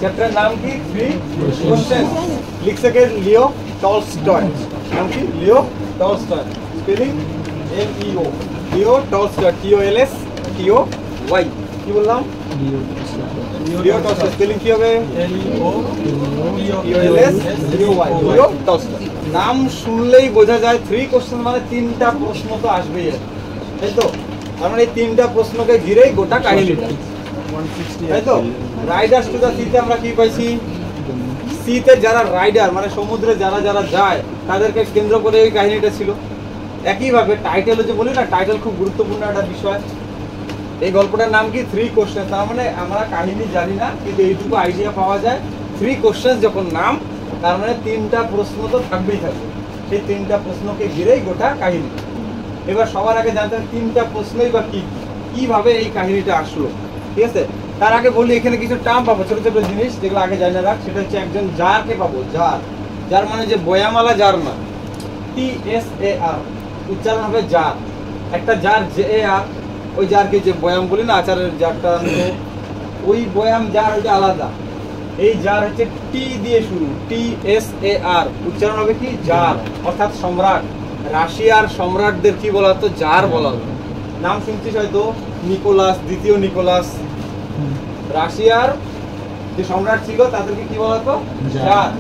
Chapter नाम की 3 question लिख सके लियो टॉल्स्टॉय नाम की Leo Tolstoy spelling LEO Leo Tolstoy TOLSTOY কি বললাম লিও টলস্টয় স্পেলিং কি হবে LEO লিও টলস্টয় নাম শুনলেই বোঝা যায় 3 কোশ্চেন মানে তিনটা প্রশ্ন তো আসবেই তাই তো তার মানে এই তিনটা প্রশ্নকে ঘিরেই গোটা কাহিনীটা তাই তো রাইডার্স টু দা সিতে আমরা কি পাইছি সিতে যারা রাইডার মানে সমুদ্রে যারা যারা যায় তাদেরকে কেন্দ্র করে এই কাহিনীটা ছিল একই ভাবে টাইটেল যে বলি না টাইটেল খুব গুরুত্বপূর্ণ একটা বিষয় এই গল্পটার নাম কি 3 কোশ্চেন তার মানে আমরা কাহিনী জানি না কিন্তু এইটুকু আইডিয়া পাওয়া যায় 3 কোশ্চেন যখন নাম তার মানে তিনটা প্রশ্ন তো থাকবেই থাকবে সেই তিনটা প্রশ্নকে ঘিরেই গোটা কাহিনী এবার সবার আগে জানতে হবে তিনটা প্রশ্নই বা কি কিভাবে এই কাহিনীটা আসলো ঠিক আছে তার আগে বলি এখানে কিছু টার্ম পাবো ছোট ছোট জিনিস যেগুলো আগে জানা রাখ সেটা হচ্ছে একজন জারকে পাবো জার যার মানে যে বয়ামালা জার না TSAR উচ্চারণ হবে জার একটা জার JAR ওই জারকে যে বয়াম বলি না আচারের জারটা ওই বয়াম জার ওইটা আলাদা এই জার হচ্ছে টি দিয়ে শুরু TSAR উচ্চারণ হবে কি জার অর্থাৎ সম্রাট রাশিয়ার সম্রাটদের কি বলা হতো জার বলা হতো নাম শুনছিস হয়তো নিকোলাস দ্বিতীয় নিকোলাস রাশিয়ার যে সম্রাট ছিল তাদেরকে কি বলা হতো জার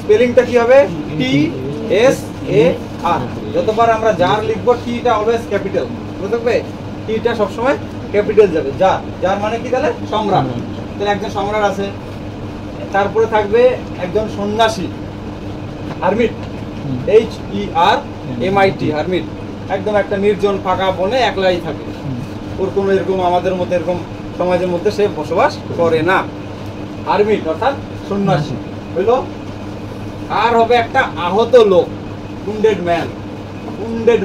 স্পেলিংটা কি হবে TSAR যতবার আমরা জার লিখবো টিটা অলওয়েজ ক্যাপিটাল বুঝতে পারবে টিটা সব সময় ক্যাপিটাল যাবে জার জার মানে কি তাহলে সম্রাট তাহলে একজন সম্রাট আছে তারপরে থাকবে একজন সন্ন্যাসী হারমিট HERMIT হারমিট একদম একটা নির্জন ফাঁকা বনে একলাই থাকে ওর কোনো এরকম আমাদের মধ্যে এরকম সমাজের মধ্যে সে বসবাস করে না হারমিট অর্থাৎ সন্ন্যাসী হইলো আর হবে একটা আহত লোক উন্ডেড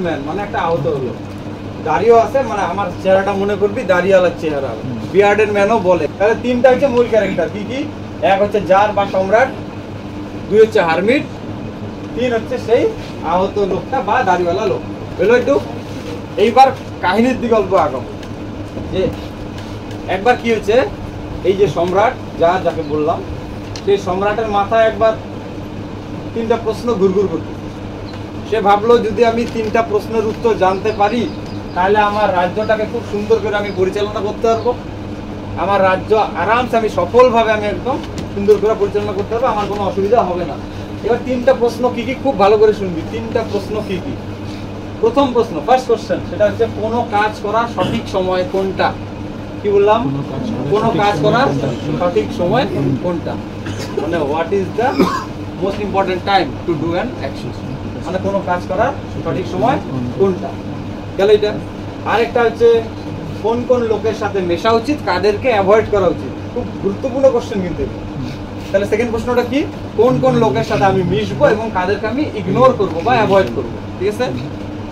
ম্যান মানে একটা আহত লোক দাড়িও আছে মানে আমার চেহারাটা মনে করবি দাড়িওয়ালার চেহারা বিয়ার্ডেড ম্যানও বলে তাহলে তিনটা হচ্ছে মূল ক্যারেক্টার কি কি এক হচ্ছে জার বা সম্রাট দুই হচ্ছে হারমিট তিন হচ্ছে সেই আহত লোকটা বা দাড়িওয়ালা লোক বুঝলো একটু এইবার কাহিনীর দিকে অল্প আগাম যে একবার কি হচ্ছে এই যে সম্রাট যাকে বললাম সেই সম্রাটের মাথায় একবার তিনটা প্রশ্ন ঘুরঘুর করতে সে ভাবলো যদি আমি তিনটা প্রশ্নের উত্তর জানতে পারি তাহলে আমার রাজ্যটাকে খুব সুন্দর করে আমি পরিচালনা করতে পারবো আমার রাজ্য আরামসে আমি সফলভাবে আমি একদম সুন্দর করে পরিচালনা করতে পারবো আমার কোনো অসুবিধা হবে না এবার তিনটা প্রশ্ন কি কি খুব ভালো করে শুনবি তিনটা প্রশ্ন কি কি প্রথম প্রশ্ন ফার্স্ট কোশ্চেন সেটা হচ্ছে কোনো কাজ করার সঠিক সময় কোনটা কি বললাম কোনো কাজ করার সঠিক সময় কোনটা মানে what is the most important time to do an action মানে কোনো কাজ করার সঠিক সময় কোনটা গেল এটা আরেকটা হচ্ছে কোন কোন লোকের সাথে মেশা উচিত কাদেরকে অ্যাভয়েড করা উচিত খুব গুরুত্বপূর্ণ কোশ্চেন কিন্তু তাহলে সেকেন্ড প্রশ্নটা কি কোন কোন লোকের সাথে আমি মিশবো এবং কাদেরকে আমি ইগনোর করব বা অ্যাভয়েড করব ঠিক আছে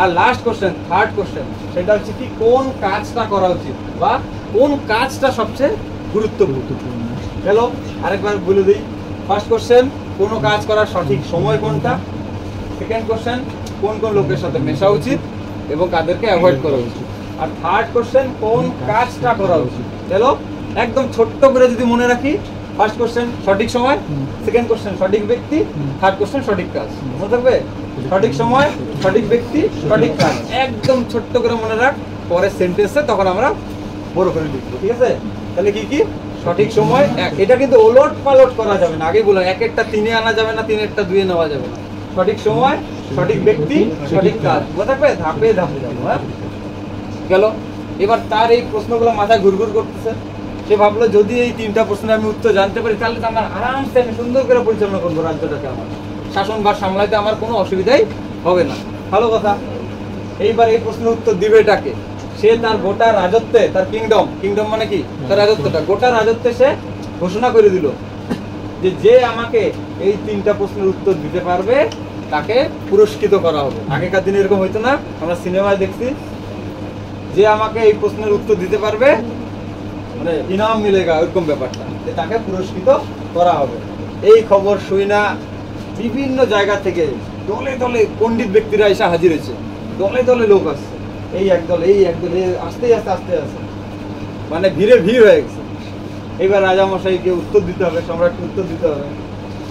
আর লাস্ট কোশ্চেন থার্ড কোশ্চেন সেটা হচ্ছে কি কোন কাজটা করা উচিত বা কোন কাজটা সবচেয়ে গুরুত্বপূর্ণ গেল আরেকবার বলে দিই ফার্স্ট কোশ্চেন কোন কাজ করার সঠিক সময় কোনটা সেকেন্ড কোশ্চেন কোন কোন লোকের সাথে মেশা উচিত এবং কাদেরকে অ্যাভয়েড করা উচিত আর থার্ড কোশ্চেন কোন কাজটা করা উচিত চলো একদম ছোট্ট করে যদি মনে রাখি ফার্স্ট কোশ্চেন সঠিক সময় সেকেন্ড কোশ্চেন সঠিক ব্যক্তি থার্ড কোশ্চেন সঠিক কাজ মনে থাকবে সঠিক সময় সঠিক ব্যক্তি সঠিক কাজ একদম ছোট্ট করে মনে রাখ পরের সেন্টেন্সে তখন আমরা বড় করে লিখবো ঠিক আছে তাহলে কি কি সঠিক সময় এটা কিন্তু ওলট পালট করা যাবে না আগে বললাম এক একটা তিনে আনা যাবে না তিন একটা দুয়ে নেওয়া যাবে না সঠিক সময় সঠিক ব্যক্তি সঠিক কাজ মনে থাকবে ধাপে ধাপে যাবো হ্যাঁ গেল এবার তার এই প্রশ্নগুলো মাথায় ঘুরঘুর করতেছে সে ভাবলো যদি এই তিনটা প্রশ্নের আমি উত্তর জানতে পারি তাহলে তো আমার আরামসে আমি সুন্দর করে পরিচালনা করবো রাজ্যটাকে আমার শাসনভার সামলাইতে আমার কোনো অসুবিধাই হবে না ভালো কথা এইবার এই প্রশ্নের উত্তর দিবে এটাকে সে তার গোটা রাজত্বে তার কিংডম মানে কি তার রাজত্বটা গোটা রাজত্বে সে ঘোষণা করে দিল যে আমাকে এই তিনটা প্রশ্নের উত্তর দিতে পারবে তাকে পুরস্কৃত করা হবে আগেকার দিনে এরকম হইতো না আমরা সিনেমায় দেখছি যে আমাকে এই প্রশ্নের উত্তর দিতে পারবে মানে ইনাম মিলেগা এরকম ব্যাপারটা তাকে পুরস্কৃত করা হবে এই খবর শুই না বিভিন্ন জায়গা থেকে দলে দলে পণ্ডিত ব্যক্তিরা এসে হাজির হয়েছে দলে দলে লোক আসছে এই একদল আস্তে আস্তে মানে ভিড়ে ভিড় হয়ে গেছে এবার রাজামশাইকে উত্তর দিতে হবে, সম্রাটকে উত্তর দিতে হবে।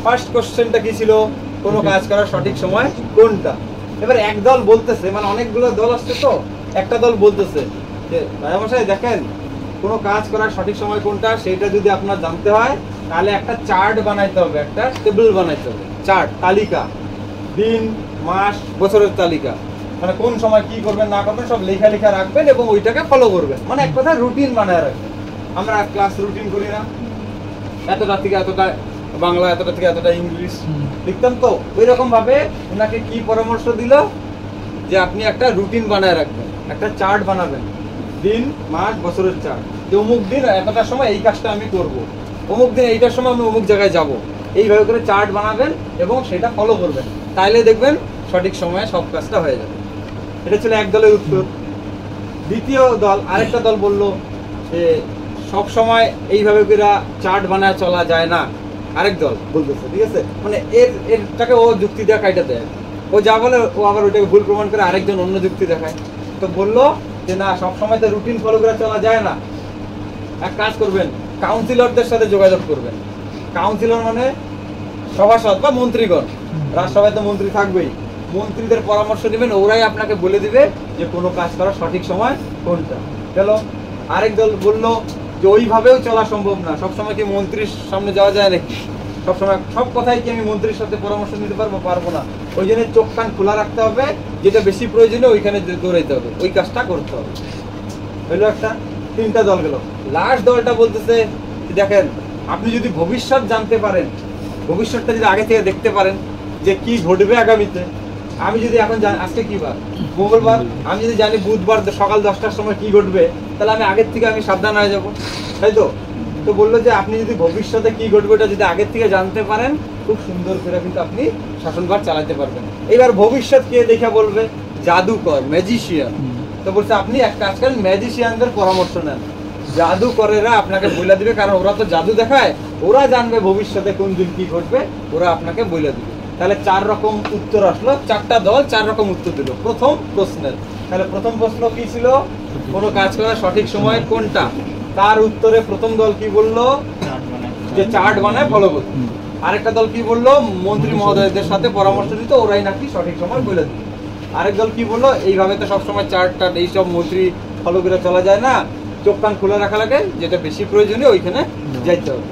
ফার্স্ট কোশ্চেনটা কি ছিল? কোনো কাজ করার সঠিক সময় কোনটা? এবার এক দল বলতেছে, মানে অনেকগুলো দল আসছে তো, একটা দল বলতেছে যে রাজামশাই দেখেন, কোনো কাজ করার সঠিক সময় কোনটা সেইটা যদি আপনার জানতে হয় তাহলে একটা চার্ট বানাইতে হবে, একটা টেবিল বানাইতে হবে, চার্ট, তালিকা, দিন, মাস, বছরের তালিকা, মানে কোন সময় কি করবেন না করবেন সব লেখা লেখা রাখবেন এবং ওইটাকে ফলো করবেন, মানে এক কথা রুটিন বানায় রাখবেন। আমরা ক্লাস রুটিন করি না, এতটা থেকে এতটা বাংলা, এতটা থেকে এতটা ইংলিশ লিখতাম, তো ওই রকম ভাবে ওনাকে কি পরামর্শ দিল যে আপনি একটা রুটিন বানায় রাখবেন, একটা চার্ট বানাবেন, দিন, মাস, বছরের চার্ট, যে অমুক দিন এতটার সময় এই কাজটা আমি করব, অমুক দিন এইটার সময় আমি অমুক জায়গায় যাব, এইভাবে করে চার্ট বানাবেন এবং সেটা ফলো করবেন, তাইলে দেখবেন সঠিক সময়ে সব কাজটা হয়ে যাবে। এটা ছিল এক দলের উত্তর। দ্বিতীয় দল, আরেকটা দল বলল যে সব সময় এইভাবে করে চার্ট বানায় চলা যায় না। আরেক দল বলতেছে, ঠিক আছে, মানে এরটাকে ও যুক্তি দেওয়া কাইটা দেয়, ও যা বলে ও আবার ওইটাকে ভুল প্রমাণ করে আরেকজন অন্য যুক্তি দেখায়। তো বললো যে না, সবসময় তো রুটিন ফলো করে চলা যায় না, এক কাজ করবেন, কাউন্সিলরদের সাথে যোগাযোগ করবেন। কাউন্সিলর মানে সভাসদ বা মন্ত্রীগণ, রাজসভায় তো মন্ত্রী থাকবেই, মন্ত্রীদের পরামর্শ নেবেন, ওরাই আপনাকে বলে দিবে যে কোনো কাজ করার সঠিক সময় কোনটা। গেল। আরেক দল বললো যে ওইভাবেও চলা সম্ভব না, সবসময় কি মন্ত্রীর সামনে যাওয়া যায় নাকি, সবসময় সব কথাই কি আমি মন্ত্রীর সাথে পরামর্শ নিতে পারবো না, ওই জন্য চোখ কান খোলা রাখতে হবে, যেটা বেশি প্রয়োজনীয় ওইখানে দৌড়াইতে হবে, ওই কাজটা করতে হবে। হইলো একটা, তিনটা দল গেল। লাস্ট দলটা বলতেছে দেখেন, আপনি যদি ভবিষ্যৎ জানতে পারেন, ভবিষ্যৎটা যদি আগে থেকে দেখতে পারেন যে কি ঘটবে আগামীতে, আমি যদি এখন আজকে কি বার, মঙ্গলবার, আমি যদি জানি বুধবার সকাল 10টার সময় কি ঘটবে, তাহলে আমি আগের থেকে আমি সাবধান হয়ে যাব, তাই তো? তো বললো যে আপনি যদি ভবিষ্যতে কি ঘটবে এটা যদি আগের থেকে জানতে পারেন, খুব সুন্দর করে কিন্তু আপনি শাসনভার চালাতে পারবেন। এবার ভবিষ্যৎ কে দেখা বলবে? জাদুকর, ম্যাজিশিয়ান। তো বলছে আপনি এক কাজ করেন, ম্যাজিশিয়ানদের পরামর্শ নেন, জাদুকরেরা আপনাকে বলে দিবে, কারণ ওরা তো জাদু দেখায়, ওরা জানবে ভবিষ্যতে কোন দিন কি ঘটবে, ওরা আপনাকে বলে দিবে। তাহলে 4 রকম উত্তর আসলো, 4টা দল 4 রকম উত্তর দিল প্রথম প্রশ্নের। তাহলে প্রথম প্রশ্ন কি ছিল? কোনো কাজ করার সঠিক সময় কোনটা? তার উত্তরে প্রথম দল কি বললো? যে চার্ট বানায় ফলো করতে। আরেকটা দল কি বললো? মন্ত্রী মহোদয়দের সাথে পরামর্শ দিত, ওরাই নাকি সঠিক সময় বলে দিত। আরেক দল কি বললো? এইভাবে তো সবসময় চার্টটা এইসব মন্ত্রী ফলো করে চলা যায় না, চোখ কান খোলা রাখা লাগে, যেটা বেশি প্রয়োজনীয় ওইখানে যাইতে হবে।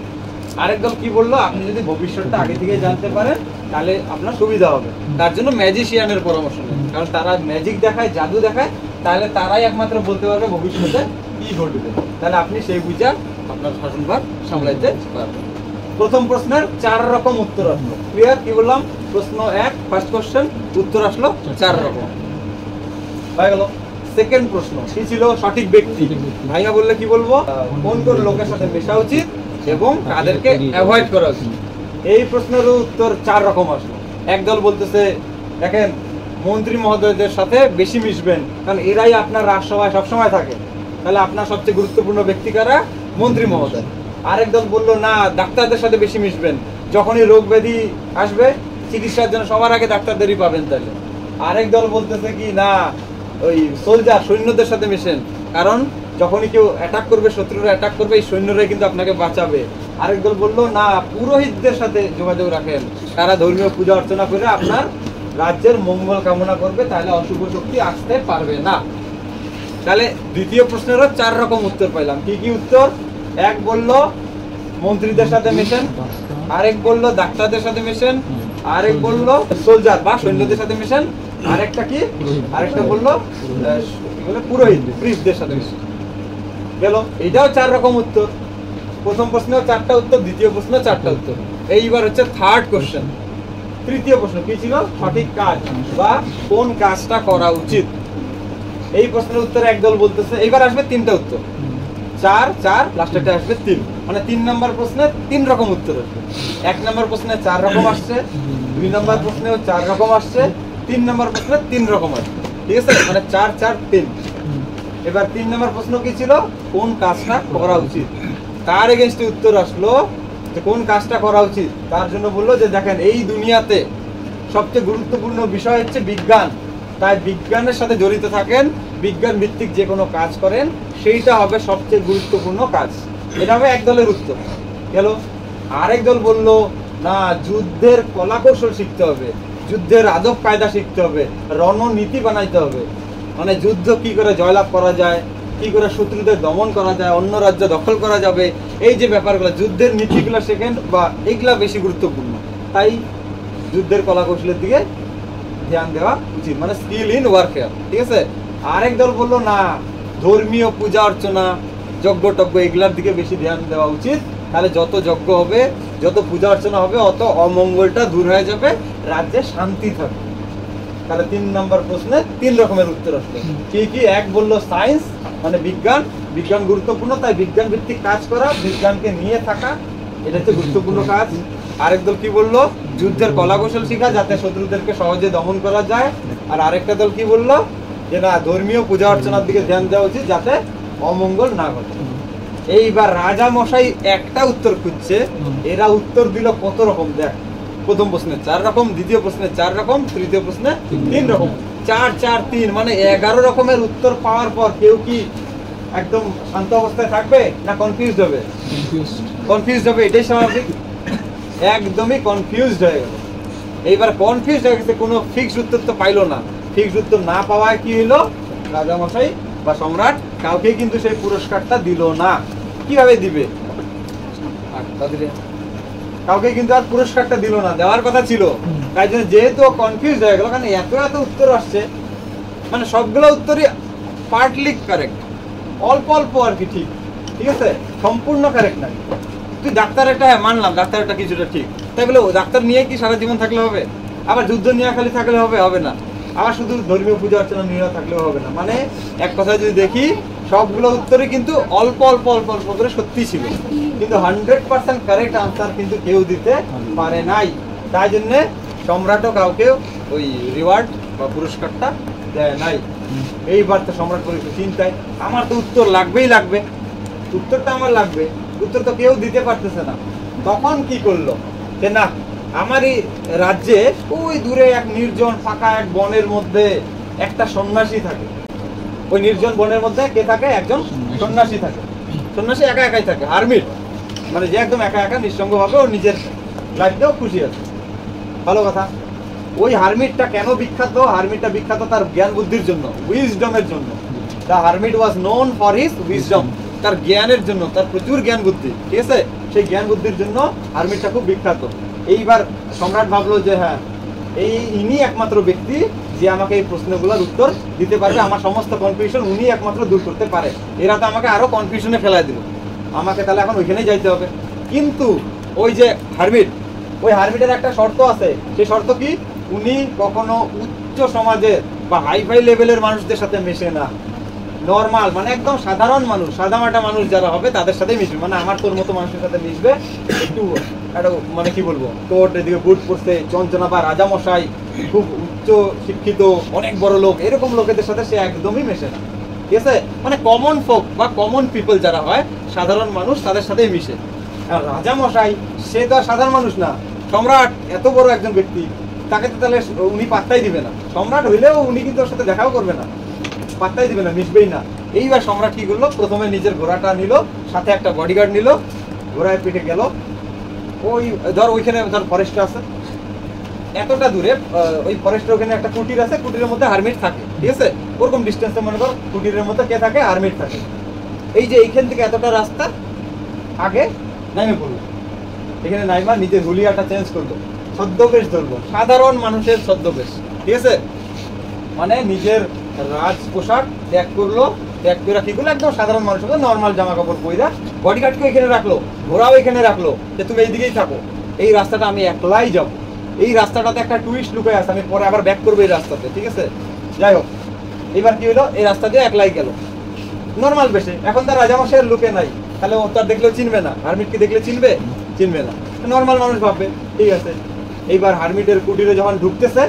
আরেক দল কি বললো? আপনি যদি ভবিষ্যৎটা আগে থেকে জানতে পারেন তাহলে আপনার সুবিধা হবে, তার জন্য ম্যাজিশিয়ানের পরামর্শ নেন, কারণ তারা ম্যাজিক দেখায়, জাদু দেখায়, তাহলে তারাই একমাত্র বলতে পারবে ভবিষ্যতে কি ঘটবে। তাহলে আপনি সেই বুঝা আপনার শাসনভার সামলাইতে পারবেন। প্রথম প্রশ্নের 4 রকম উত্তর আসলো। ক্লিয়ার? কি বললাম? প্রশ্ন 1 ফার্স্ট কোশ্চেন, উত্তর আসলো 4 রকম, হয়ে গেল। সেকেন্ড প্রশ্ন কি ছিল? সঠিক ব্যক্তি। ভাইয়া বললে কি বলবো? কোন কোন লোকের সাথে মেশা উচিত এবং কাদেরকে অ্যাভয়েড করা উচিত। এই প্রশ্নের উত্তর 4 রকম আসলো। একদল বলতেছে দেখেন, মন্ত্রী মহোদয়দের সাথে বেশি মিশবেন, কারণ এরাই আপনার রাজসভায় সবসময় থাকে, তাহলে আপনার সবচেয়ে গুরুত্বপূর্ণ ব্যক্তি কারা? মন্ত্রী মহোদয়। আরেক দল বললো না, ডাক্তারদের সাথে বেশি মিশবেন, যখনই রোগ ব্যাধি আসবে চিকিৎসার জন্য সবার আগে ডাক্তারদেরই পাবেন। তাহলে আরেক দল বলতেছে কি না, ওই সোলজার, সৈন্যদের সাথে মিশেন, কারণ যখনই কেউ অ্যাটাক করবে, শত্রুরা অ্যাটাক করবে, এই সৈন্যরাই কিন্তু আপনাকে বাঁচাবে। আরেক দল বললো না, পুরোহিতদের সাথে যোগাযোগ রাখেন, তারা ধর্মীয় পূজা অর্চনা করে আপনার রাজ্যের মঙ্গল কামনা করবে, তাহলে অশুভ শক্তি আসতে পারবে না। তাহলে দ্বিতীয় প্রশ্নেরও 4 রকম উত্তর পাইলাম। কি কি উত্তর? এক বললো মন্ত্রীদের সাথে মেশেন, আরেক বললো ডাক্তারদের সাথে মেশেন, আরেক বললো সোলজার বা সৈন্যদের সাথে মেশেন, আরেকটা কি? আরেকটা বললো পুরোহিত, প্রিস্টদের সাথে মেশেন। গেল। এইটাও 4 রকম উত্তর। প্রথম প্রশ্নেও 4টা উত্তর, দ্বিতীয় প্রশ্নেও 4টা উত্তর। এইবার হচ্ছে থার্ড কোশ্চেন। তৃতীয় প্রশ্ন কি ছিল? সঠিক কাজ বা কোন কাজটা করা উচিত। এই প্রশ্নের উত্তরে একদল বলতেছে, এইবার আসবে 3টা উত্তর, 4 4 লাস্টেরটা আসবে 3, মানে 3 নম্বর প্রশ্নে 3 রকম উত্তর আসবে। 1 নম্বর প্রশ্নে 4 রকম আসছে, 2 নম্বর প্রশ্নেও 4 রকম আসছে, 3 নম্বর প্রশ্নে 3 রকম আসবে, ঠিক আছে, মানে 4 4 3। এবার 3 নম্বর প্রশ্ন কি ছিল? কোন কাজটা করা উচিত। তার এগেইনস্টে উত্তর আসলো যে কোন কাজটা করা উচিত, তার জন্য বললো যে দেখেন, এই দুনিয়াতে সবচেয়ে গুরুত্বপূর্ণ বিষয় হচ্ছে বিজ্ঞান, তাই বিজ্ঞানের সাথে জড়িত থাকেন, বিজ্ঞান ভিত্তিক যে কোনো কাজ করেন, সেইটা হবে সবচেয়ে গুরুত্বপূর্ণ কাজ। এটা হবে এক দলের উত্তর গেল। আরেক দল বলল না, যুদ্ধের কলা কৌশল শিখতে হবে, যুদ্ধের আদব কায়দা শিখতে হবে, রণনীতি বানাইতে হবে, মানে যুদ্ধ কি করে জয়লাভ করা যায়, কি করে শত্রুদের দমন করা যায়, অন্য রাজ্য দখল করা যাবে, এই যে ব্যাপারগুলো যুদ্ধের নীতিগুলো সেকেন্ড বা এইগুলা বেশি গুরুত্বপূর্ণ। তাই যুদ্ধের কলা কৌশলের দিকে ধ্যান দেওয়া উচিত, মানে স্কিল ইন ওয়ারফেয়ার, ঠিক আছে। আরেক দল বললো না, ধর্মীয় পূজা অর্চনা, যজ্ঞ টজ্ঞ এগুলার দিকে বেশি ধ্যান দেওয়া উচিত, তাহলে যত যজ্ঞ হবে, যত পূজা অর্চনা হবে, অত অমঙ্গলটা দূর হয়ে যাবে, রাজ্যে শান্তি থাকবে। তাহলে 3 নম্বর প্রশ্নে 3 রকমের উত্তর আসলো। কি কি? এক বললো সায়েন্স, মানে বিজ্ঞান, বিজ্ঞান গুরুত্বপূর্ণ, তাই বিজ্ঞান ভিত্তিক কাজ করা, বিজ্ঞানকে নিয়ে থাকা, এটা হচ্ছে গুরুত্বপূর্ণ কাজ। আরেক দল কি বললো? যুদ্ধের কলা কৌশল শিখা, যাতে শত্রুদেরকে সহজে দমন করা যায়। আর আরেকটা দল কি বললো? যে না, ধর্মীয় পূজা অর্চনার দিকে ধ্যান দেওয়া উচিত, যাতে অমঙ্গল না ঘটে। এইবার রাজা মশাই একটা উত্তর খুঁজছে, এরা উত্তর দিল কত রকম দেখ। প্রথম প্রশ্নে 4 রকম, দ্বিতীয় প্রশ্নে 4 রকম, তৃতীয় প্রশ্নে 3 রকম। 4 4 3 মানে 11 রকমের উত্তর পাওয়ার পর কেউ কি একদম শান্ত অবস্থায় থাকবে না কনফিউজড হবে? কনফিউজড হবে, এটাই স্বাভাবিক। একদমই কনফিউজড হয়ে গেল। এইবার কনফিউজড হয়ে গেছে, কোনো ফিক্সড উত্তর তো পাইলো না। ফিক্সড উত্তর না পাওয়ায় কি হলো? রাজা মশাই বা সম্রাট কাউকে কিন্তু সেই পুরস্কারটা দিল না। কিভাবে দিবে? কাউকে কিন্তু আর পুরস্কারটা দিল না, দেওয়ার কথা ছিল। তাই জন্য যেহেতু কনফিউজ হয়ে গেল, কারণ এত এত উত্তর আসছে, মানে সবগুলো উত্তরই পার্টলি কারেক্ট, অল্প অল্প আর কি ঠিক, ঠিক আছে, সম্পূর্ণ কারেক্ট না। তুই ডাক্তার একটা, মানলাম ডাক্তার একটা কিছুটা ঠিক, তাই বলে ডাক্তার নিয়ে কি সারা জীবন থাকলে হবে? আবার যুদ্ধ নিয়ে খালি থাকলে হবে? হবে না। আবার শুধু ধর্মীয় পূজা অর্চনা নিয়ে থাকলেও হবে না। মানে এক কথায় যদি দেখি, সবগুলো উত্তরে কিন্তু অল্প অল্প অল্প অল্প করে সত্যি ছিল, কিন্তু 100% কারেক্ট আনসার কিন্তু কেউ দিতে পারে নাই। তাই জন্যে সম্রাটও কাউকে ওই রিওয়ার্ড বা পুরস্কারটা দেয় নাই। এইবার তো সম্রাট বলে চিন্তায়, আমার তো উত্তর লাগবেই লাগবে, উত্তরটা আমার লাগবে, উত্তর তো কেউ দিতে পারতেছে না। তখন কি করলো? যে না, আমারই রাজ্যে ওই দূরে এক নির্জন ফাঁকা এক বনের মধ্যে একটা সন্ন্যাসী থাকে। ওই নির্জন বনের মধ্যে কে থাকে? একজন সন্ন্যাসী থাকে। সন্ন্যাসী একা একাই থাকে, হারমিট, মানে যে একদম একা একা নিঃসঙ্গ ভাবে ও নিজের লাইফেও খুশি আছে। ভালো কথা। ওই হারমিটটা কেন বিখ্যাত? হারমিটটা বিখ্যাত তার জ্ঞান বুদ্ধির জন্য, উইজডমের জন্য। The hermit was known for his wisdom, তার জ্ঞানের জন্য, তার প্রচুর জ্ঞান বুদ্ধি, ঠিক আছে, সেই জ্ঞান বুদ্ধির জন্য হারমিটটা খুব বিখ্যাত। এইবার সম্রাট ভাবলো যে হ্যাঁ, ইনি একমাত্র ব্যক্তি যে আমাকে এই প্রশ্নগুলোর উত্তর দিতে পারবে, আমার সমস্ত কনফিউশন উনি একমাত্র দূর করতে পারে। এরা তো আমাকে আরো কনফিউশনে ফেলাই দিল, আমাকে তাহলে এখন ওইখানেই যাইতে হবে। কিন্তু ওই যে হারমিট, ওই হারমিটের একটা শর্ত আছে। সেই শর্ত কি? উনি কখনো উচ্চ সমাজের বা হাইফাই লেভেলের মানুষদের সাথে মেশে না, নর্মাল মানে একদম সাধারণ মানুষ, সাদামাটা মানুষ যারা হবে তাদের সাথে মিশবে। মানে আমার তোর মতো মানুষের সাথে মিশবে, একটু একটা মানে কি বলবো, তোর এদিকে বুট পড়ছে চঞ্চনা বা রাজামশাই, খুব উচ্চ শিক্ষিত অনেক বড় লোক, এরকম লোকেদের সাথে সে একদমই মেশে না, ঠিক আছে। মানে কমন ফোক বা কমন পিপল যারা হয়, সাধারণ মানুষ, তাদের সাথেই মিশে। আর রাজামশাই সে তো আর সাধারণ মানুষ না, সম্রাট এত বড় একজন ব্যক্তি, তাকে তো তাহলে উনি পাত্তাই দিবে না। সম্রাট হইলেও উনি কিন্তু ওর সাথে দেখাও করবে না, পাত্তাই দিবে না, মিশবেই না। এইবার সম্রাট কি করলো? প্রথমে নিজের ঘোড়াটা নিল, সাথে একটা বডিগার্ড নিল, ঘোড়ায় পিঠে গেল। ওই ধর ওইখানে ধর ফরেস্ট আছে, এতটা দূরে ওই ফরেস্টের ওখানে একটা কুটির আছে, কুটিরের মধ্যে হারমিট থাকে, ঠিক আছে। ওরকম ডিস্টেন্সে মনে কর কুটিরের মধ্যে কে থাকে? হারমিট থাকে। এই যে এইখান থেকে এতটা রাস্তা আগে নামে পড়লো, এখানে নাইমা নিজের হুলিয়াটা চেঞ্জ করলো, ছদ্মবেশ ধরলো, সাধারণ মানুষের ছদ্মবেশ, ঠিক আছে। মানে নিজের রাজ পোশাক ত্যাগ করলো, ত্যাগ করে কি করলো? একদম সাধারণ মানুষের মতো নর্মাল জামা কাপড় পরে বডিগার্ডকে এখানে রাখলো, ঘোড়াও এখানে রাখলো, যে তুমি এইদিকেই থাকো, এই রাস্তাটা আমি একলাই যাবো। এই রাস্তাটাতে একটা টুইস্ট লুকায় আছে, আমি পরে আবার ব্যাক করবো এই রাস্তাতে, ঠিক আছে। যাই হোক, এবার কি হলো? এই রাস্তা দিয়ে একলাই গেল নর্মাল বেশে। এখন তার রাজামশাইয়ের লুকে নাই, তাহলে ও তার দেখলেও চিনবে না। হারমিটকে দেখলে চিনবে? চিনবে না, নর্মাল মানুষ ভাববে, ঠিক আছে। এইবার হারমিটের কুটিরে যখন ঢুকতেছে,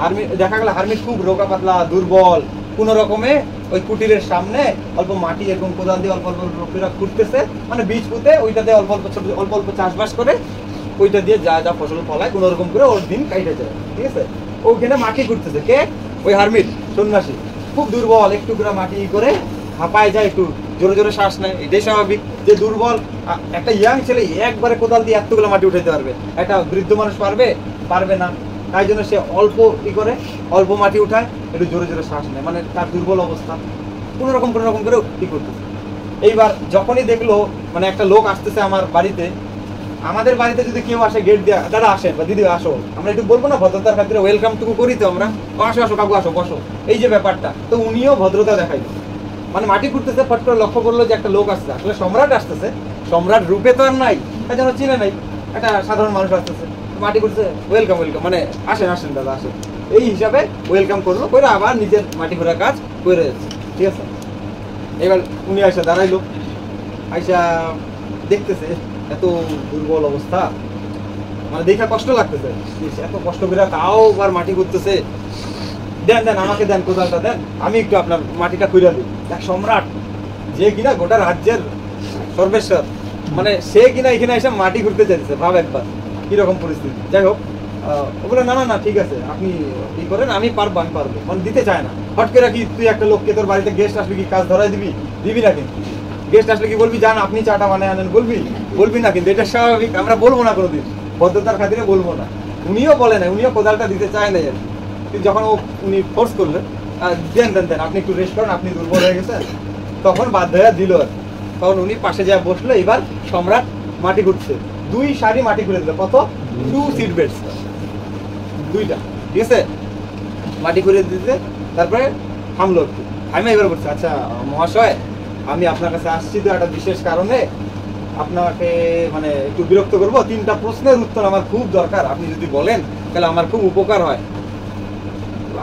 হারমিট দেখা গেল হারমিট খুব রোগা পাতলা, দুর্বল, কোনো রকমে ওই কুটিরের সামনে অল্প মাটি এরকম কোদাল দিয়ে অল্প অল্প লোকেরা খুঁড়তেছে, মানে বীজ পুঁতে ওইটাতে অল্প অল্প ছোট অল্প অল্প চাষবাস করে, ওইটা দিয়ে যা যা ফসল ফলায় কোনো রকম করে ওর দিন কাটে যায়, ঠিক আছে। ওইখানে মাটি খুঁড়তেছে কে? ওই হারমিট সন্ন্যাসী, খুব দুর্বল, একটু করে মাটি করে হাঁপায় যায়, একটু জোরে জোরে শ্বাস নেয়, এটাই স্বাভাবিক। যে দুর্বল একটা ইয়াং ছেলে একবারে কোদাল দিয়ে এতগুলো মাটি উঠাইতে পারবে, একটা বৃদ্ধ মানুষ পারবে না। তাই জন্য সে অল্প করে অল্প মাটি উঠায়, একটু জোরে জোরে শ্বাস নেয়, মানে তার দুর্বল অবস্থা কোনো রকম করে কি করতেছে। এইবার যখনই দেখলো মানে একটা লোক আসতেছে আমার বাড়িতে, আমাদের বাড়িতে যদি কেউ আসে গেট দিয়ে, দাদা আসেন বা দিদি আসো, আমরা একটু বলবো না ভদ্রতার ক্ষেত্রে ওয়েলকাম টুকু করি তো আমরা, আসো আসো কাকু আসো বসো, এই যে ব্যাপারটা। তো উনিও ভদ্রতা দেখাইল, মানে মাটি খুঁড়তেছে, ফট করে লক্ষ্য করলো যে একটা লোক আসছে, আসলে সম্রাট আসতেছে, সম্রাট রূপে তো আর নাই, তাই জন্য চিনে নাই, একটা সাধারণ মানুষ আসতেছে, মাটি করছে, ওয়েলকাম মানে আসেন দাদা আসেন, এই হিসাবে ওয়েলকাম করলো, করে আবার নিজের মাটি ঘোরার কাজ করে যাচ্ছে, ঠিক আছে। এবার উনি আইসা দাঁড়াইলো, আইসা দেখতেছে এত দুর্বল অবস্থা, মানে দেখা কষ্ট লাগতেছে, এত কষ্ট করে তাও আবার মাটি করতেছে। দেন আমাকে দেন, কোদালটা দেন, আমি একটু আপনার মাটিটা খুঁড়ে দিই। দেখ সম্রাট, যে কিনা গোটা রাজ্যের সর্বেশ্বর, মানে সে কিনা এখানে এসে মাটি ঘুরতে চাইছে, ভাব একবার কিরকম পরিস্থিতি। যাই হোক, ওগুলো না ঠিক আছে, আপনি কি করেন, আমি পারবো, মানে দিতে চায় না। হট করে কি তুই একটা লোককে, তোর বাড়িতে গেস্ট আসলে কি কাজ ধরাই দিবি না? কিন্তু গেস্ট আসলে কি বলবি যান আপনি চাটা বানায় আনেন, বলবি না? কিন্তু এটা স্বাভাবিক, আমরা বলবো না কোনোদিন, ভদ্রতার খাতিরে বলবো না। উনিও বলে না, উনিও কোদালটা দিতে চায় না। কিন্তু যখন উনি ফোর্স করলেন, দেন আপনি একটু রেস্ট করেন, আপনি দুর্বল হয়ে গেছেন, তখন বাধ্য হয়ে দিল। তখন উনি পাশে যা বসলো, এবার সম্রাট মাটি ঘুরছে, 2 সারি মাটি ঘুরে দিল, কত 2 সিট বেডস, 2টা, ঠিক আছে, মাটি ঘুরে দিতে। তারপরে থামলো একটু, থামে এবার বলছে, আচ্ছা মহাশয়, আমি আপনার কাছে আসছি তো একটা বিশেষ কারণে, আপনাকে মানে একটু বিরক্ত করবো, 3টা প্রশ্নের উত্তর আমার খুব দরকার, আপনি যদি বলেন তাহলে আমার খুব উপকার হয়।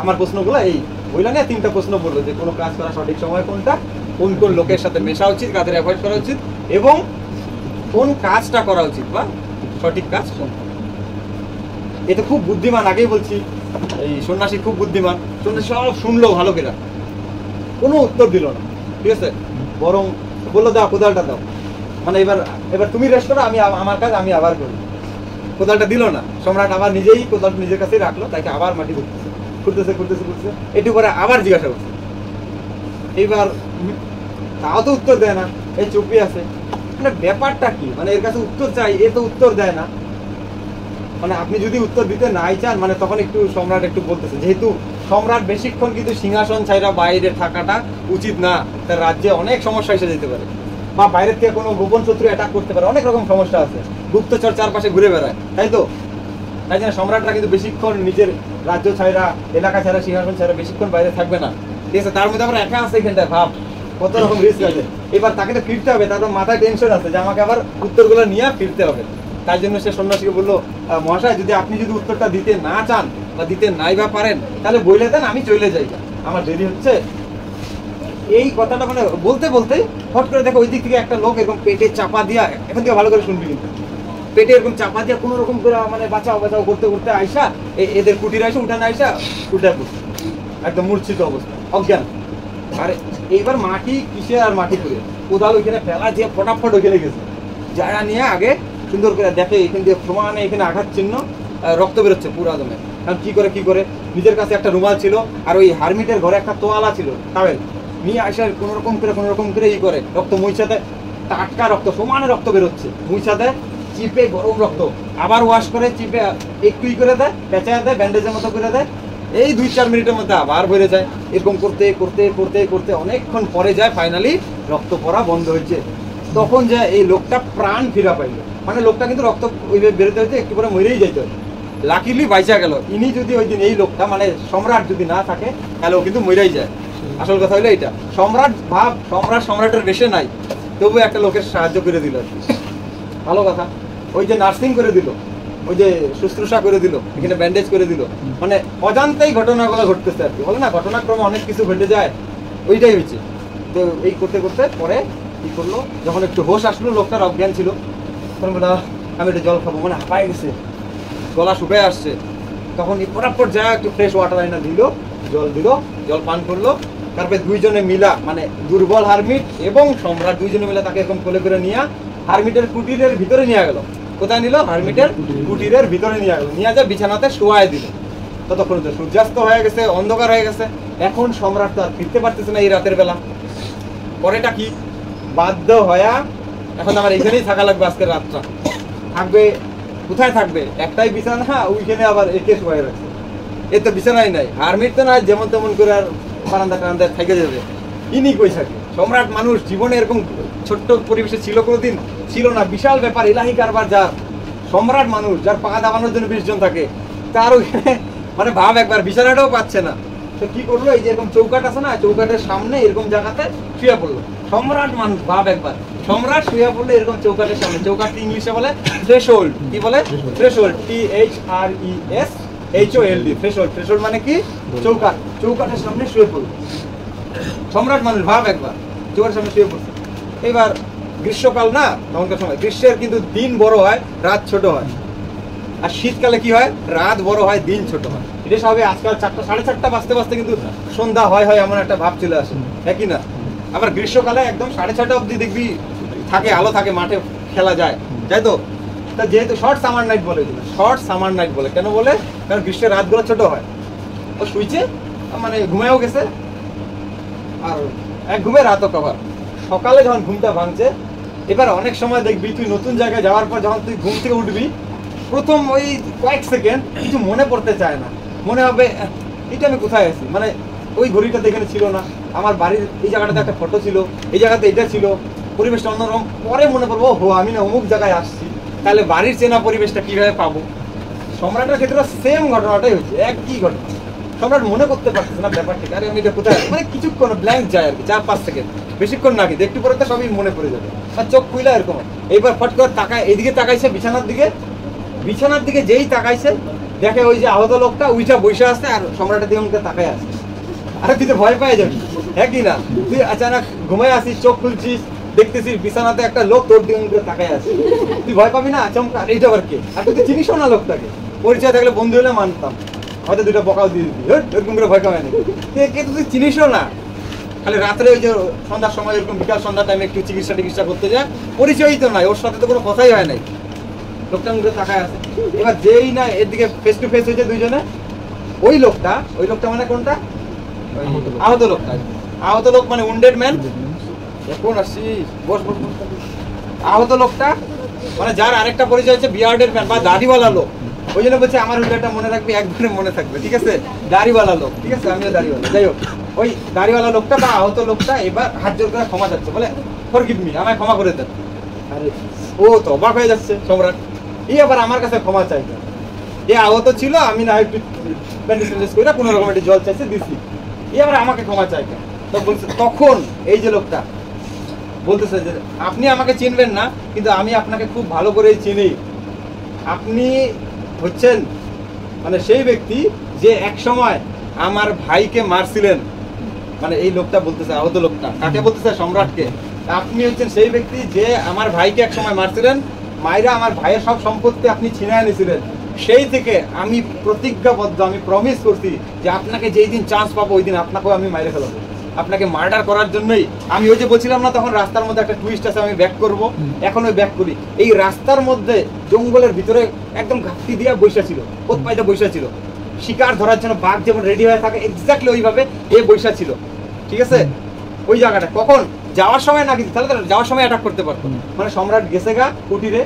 আমার প্রশ্নগুলো এই বললেন না, 3টা প্রশ্ন বললো যে কোনো কাজ করা সঠিক সময় কোনটা, কোন লোকের সাথে মেশা উচিত, কাদের অ্যাভয়েড করা উচিত, এবং কোন কাজটা করা উচিত বা সঠিক কাজ কোনটা। এটা খুব বুদ্ধিমান, আগেই বলছি, এই সন্ন্যাসী খুব বুদ্ধিমান। সন্ন্যাসী সব শুনলো ভালো করে, কোনো উত্তর দিল না, ঠিক আছে, বরং বললো দাও কোদালটা দাও, মানে এবার তুমি রেস্ট করো, আমি আমার কাজ আমি আবার করি। কোদালটা দিল না, সম্রাট আবার নিজেই কোদালটা নিজের কাছেই রাখলো, তাকে আবার মাটি খুঁড়তেছে, একটু পরে আবার জিজ্ঞাসা করছে। এইবার তাও তো উত্তর দেয় না, এই চুপি আছে, মানে ব্যাপারটা কি, মানে এর কাছে উত্তর চাই, এ তো উত্তর দেয় না। মানে আপনি যদি উত্তর দিতে নাই চান, মানে তখন একটু সম্রাট একটু বলতেছে, যেহেতু সম্রাট বেশিক্ষণ কিন্তু সিংহাসন ছাইরা বাইরে থাকাটা উচিত না, তার রাজ্যে অনেক সমস্যা এসে যেতে পারে, বা বাইরের থেকে কোনো গোপন শত্রু অ্যাটাক করতে পারে, অনেক রকম সমস্যা আছে, গুপ্তচর চারপাশে ঘুরে বেড়ায়, তাই তো। তাই জন্য সম্রাটরা কিন্তু বেশিক্ষণ নিজের রাজ্য ছাইরা, এলাকা ছাড়া, সিংহাসন ছাড়া বেশিক্ষণ বাইরে থাকবে না, ঠিক আছে। তার মধ্যে আবার একা আছে এখানটায়, ভাব কত রকম রিস্ক আছে। এবার তাকে তো ফিরতে হবে, তারপর মাথায় টেনশন আছে যে আমাকে আবার উত্তরগুলো নিয়ে ফিরতে হবে। তাই জন্য সে সন্ন্যাসীকে বললো, মহাশয়, যদি আপনি উত্তরটা দিতে না চান বা দিতে নাই বা পারেন, তাহলে বলে দেন, আমি চলে যাই, আমার দেরি হচ্ছে। এই কথাটা মানে বলতে হট করে দেখো ওই দিক থেকে একটা লোক এরকম পেটে চাপা দিয়া, এখন থেকে ভালো করে শুনবি কিন্তু, পেটে এরকম চাপা দিয়া কোনো রকম করে মানে বাঁচাও করতে আইসা, এদের কুটির আইসা, উঠানে আইসা উঠে পড়ছে, একদম মূর্ছিত অবস্থা, অজ্ঞান। আর এইবার মাটি কিসে আর মাটি করে, কোদাল ওইখানে ফেলা যে ফটাফট ওইখানে গেছে, যারা নিয়ে আগে সুন্দর করে দেখে, এখান দিয়ে সমানে এখানে আঘাত চিহ্ন, রক্ত বেরোচ্ছে পুরো দমে। কারণ কি করে নিজের কাছে একটা রুমাল ছিল, আর ওই হারমিটের ঘরে একটা তোয়ালা ছিল, টাওয়েল নিয়ে আসে, কোনো রকম করে করে রক্ত মুইছাতে, টাটকা রক্ত, সমানে রক্ত বেরোচ্ছে, মুইছাতে চিপে গরম রক্ত, আবার ওয়াশ করে চিপে একটু করে দেয়, পেঁচায় দেয়, ব্যান্ডেজের মতো করে দেয়, এই 2-4 মিনিটের মধ্যে আবার বেড়ে যায়। এরকম করতে অনেকক্ষণ পরে যায়, ফাইনালি রক্ত পড়া বন্ধ হয়েছে। তখন যে এই লোকটা প্রাণ ফিরা পাইল, মানে লোকটা কিন্তু রক্ত ওইভাবে বেরোতে হয়েছে, একটু পরে মরেই যেত, লাকিলি বাইচা গেল। ইনি যদি ওই দিন, এই লোকটা মানে সম্রাট যদি না থাকে, তাহলে ও কিন্তু মরেই যায়। আসল কথা হলো এইটা, সম্রাটের বেশে নাই, তবু একটা লোকের সাহায্য করে দিল, ভালো কথা। ওই যে নার্সিং করে দিল, ওই যে শুশ্রূষা করে দিল, এখানে ব্যান্ডেজ করে দিল, মানে অজান্তেই ঘটনাগুলো ঘটতেছে আর কি, বলে না ঘটনাক্রমে অনেক কিছু ঘটে যায়, ওইটাই হয়েছে। তো এই করতে পরে কি করলো, যখন একটু হোশ আসলো, লোকটার অজ্ঞান ছিল, তখন বলে আমি একটু জল খাবো, মানে হাঁপায় গেছে, গলা শুকায় আসছে, তখন ফটাফট যা একটু ফ্রেশ ওয়াটার আইনা দিল, জল পান করলো। তারপরে দুইজনে মিলা, মানে দুর্বল হারমিট এবং সম্রাট, দুইজনে মিলা তাকে এরকম কোলে করে নিয়ে হারমিটের কুটিরের ভিতরে নিয়ে গেল। কোথায় নিল? হারমিটের কুটিরের ভিতরে নিয়ে গেল, নিয়ে যা বিছানাতে শোয়ায় দিল। ততক্ষণ তো সূর্যাস্ত হয়ে গেছে, অন্ধকার হয়ে গেছে, এখন সম্রাট তো আর ফিরতে পারতেছে না এই রাতের বেলা। পরেটা কি, বাধ্য হয়া এখন আমার এখানেই থাকা লাগবে আজকে রাতটা। থাকবে কোথায় থাকবে? একটাই বিছানা, ওইখানে আবার একে শোয়া রাখছে। এ তো বিছানাই নাই, হারমিট তো নাই যেমন তেমন করে আর বারান্দা টারান্দায় থেকে যাবে। ইনি কই থাকে? সম্রাট মানুষ জীবনে এরকম ছোট্ট পরিবেশে ছিল কোনোদিন? ছিল না। বিশাল ব্যাপার, ইলাহি কারবার যার, সম্রাট মানুষ যার পা দাবানোর জন্য 20 জন থাকে, তার ওইখানে মানে ভাব একবার বিছানাটাও পাচ্ছে না। তো কি করলো, এই যে এরকম চৌকাট আছে না, চৌকাটের সামনে এরকম জায়গাতে শুয়ে পড়লো। সম্রাট মানুষ, ভাব একবার, সম্রাট শুয়ে পড়লো এরকম চৌকাটের সামনে। চৌকাটকে ইংলিশে বলে থ্রেশহোল্ড। কি বলে? Threshold, THRESHOLD, threshold. থ্রেশহোল্ড মানে কি? চৌকাট। চৌকাটের সামনে শুয়ে পড়লো সম্রাট মানুষ, ভাব একবার, চৌকাটের সামনে শুয়ে পড়ছে। এবার গ্রীষ্মকাল না, তখনকার সময় গ্রীষ্মের কিন্তু দিন বড় হয়, রাত ছোট হয়। আর শীতকালে কি হয়? রাত বড় হয়, দিন ছোট হয়। এটা স্বাভাবিক। আজকাল 4টা 4:30 বাজতে বাজতে কিন্তু সন্ধ্যা হয় এমন একটা ভাব চলে আসে, হ্যাঁ কি না? আবার গ্রীষ্মকালে একদম 6:30 অবধি দেখবি থাকে, আলো থাকে, মাঠে খেলা যায়, তাই তো? তা যেহেতু শর্ট সামার নাইট বলে, শর্ট সামার নাইট বলে কেন বলে? কারণ গ্রীষ্মের রাতগুলো ছোট হয়। ও শুইছে, মানে ঘুমেও গেছে, আর এক ঘুমে রাতও কভার। সকালে যখন ঘুমটা ভাঙছে, এবার অনেক সময় দেখবি তুই নতুন জায়গায় যাওয়ার পর যখন তুই ঘুম থেকে উঠবি, প্রথম ওই কয়েক সেকেন্ড কিছু মনে পড়তে চায় না। মনে হবে এটা আমি কোথায় আছি, মানে ওই ঘড়িটা এখানে ছিল না, আমার বাড়ির এই জায়গাটাতে একটা ফটো ছিল, এই জায়গাতে এটা ছিল, পরিবেশটা অন্যরকম। পরে মনে পড়বো, ও আমি না অমুক জায়গায় আসছি, তাহলে বাড়ির চেনা পরিবেশটা কিভাবে পাবো? সম্রাটের ক্ষেত্রে সেম ঘটনাটাই হচ্ছে, একই ঘটনা। সম্রাট মনে করতে পারতেছে না ব্যাপারটা, আরে আমি এটা কোথায়, মানে কিছুক্ষণ ব্ল্যাঙ্ক যায় আর কি, 4-5 সেকেন্ড, বেশিক্ষণ না, কিন্তু একটু পরে তো সবই মনে পড়ে যাবে। আর চোখ খুইলা এরকম এইবার ফট করে তাকায়, এইদিকে তাকাইছে বিছানার দিকে, বিছানার দিকে যেই তাকাইছে দেখে ওই যে আহত লোকটা উইটা বসে আছে আর সম্রাটের দিকে মুখে তাকায় আছে। আরে তুই তো ভয় পেয়ে যাবি, হ্যাঁ কি না? তুই আচানক ঘুমায় আসিস, চোখ খুলছিস, দেখতেছিস বিছানাতে একটা লোক তোর দিকে মুখে তাকায় আছে, তুই ভয় পাবি না? চমকা, এইটা আবার কে? আর তুই তো চিনিসও না লোকটাকে, পরিচয় থাকলে বন্ধু হলে মানতাম, হয়তো 2টা বকাও দিয়ে দিবি, এরকম করে ভয় পাবে না। কে তুই চিনিসও না, খালি রাত্রে ওই যে সন্ধ্যার সময় এরকম বিকাল সন্ধ্যার টাইমে একটু চিকিৎসা করতে যায়, পরিচয়ই তো নাই, ওর সাথে তো কোনো কথাই হয় নাই, লোকটা মুখে তাকায় আছে। এবার যেই না এদিকে ফেস টু ফেস হয়েছে দুইজনে, ওই লোকটা মানে কোনটা? আহত লোকটা। আহত লোক মানে উন্ডেড ম্যান। এখন আসিস, বস। আহত লোকটা মানে যার আরেকটা পরিচয় হচ্ছে বিয়ার্ডেড ম্যান বা দাড়িওয়ালা লোক। ওই জন্য বলছে আমার উল্টাটা মনে রাখবি, একবারে মনে থাকবে, ঠিক আছে? দাড়িওয়ালা লোক, ঠিক আছে, আমিও দাড়িওয়ালা। যাই হোক, ওই দাড়িওয়ালা লোকটা বা আহত লোকটা এবার হাত জোর করে ক্ষমা যাচ্ছে, বলে ফরগিভ মি, আমায় ক্ষমা করে দেন। আরে ও তো অবাক হয়ে যাচ্ছে সম্রাট, এই আবার আমার কাছে ক্ষমা চাইছে। এ আহত ছিল, আমি না একটু ব্যান্ডেজ করে কোনো রকম একটু জল চাইছে, দিচ্ছি, এই আবার আমাকে ক্ষমা চাইছে। তো বলছে, তখন এই যে লোকটা বলতেছে যে আপনি আমাকে চিনবেন না, কিন্তু আমি আপনাকে খুব ভালো করেই চিনি। আপনি হচ্ছেন মানে সেই ব্যক্তি যে এক সময় আমার ভাইকে মারছিলেন। মানে এই লোকটা বলতেছে, আহত লোকটা কাকে বলতেছে? সম্রাটকে। আপনি হচ্ছেন সেই ব্যক্তি যে আমার ভাইকে এক সময় মারছিলেন, মাইরা আমার ভাইয়ের সব সম্পত্তি আপনি ছিনিয়ে এনেছিলেন। সেই থেকে আমি প্রতিজ্ঞাবদ্ধ, আমি প্রমিস করছি যে আপনাকে যেই দিন চান্স পাবো ওই দিন আপনাকেও আমি মাইরে ফেলাবো, আপনাকে মার্ডার করার জন্যই। আমি ওই যে বলছিলাম না তখন রাস্তার মধ্যে একটা টুইস্ট আছে, আমি ব্যাক করব, এখন ওই ব্যাক করি। এই রাস্তার মধ্যে জঙ্গলের ভিতরে একদম ঘাপটি দিয়া বৈশা ছিল, কোথায় বৈশা ছিল, শিকার ধরার জন্য বাঘ যেমন রেডি হয়ে থাকে এক্স্যাক্টলি ওইভাবে এ বৈশা ছিল, ঠিক আছে? ওই জায়গাটা কখন যাওয়ার সময় না, কিন্তু তাহলে তো যাওয়ার সময় অ্যাটাক করতে পারতো। মানে সম্রাট গেছে গা কুটিরে,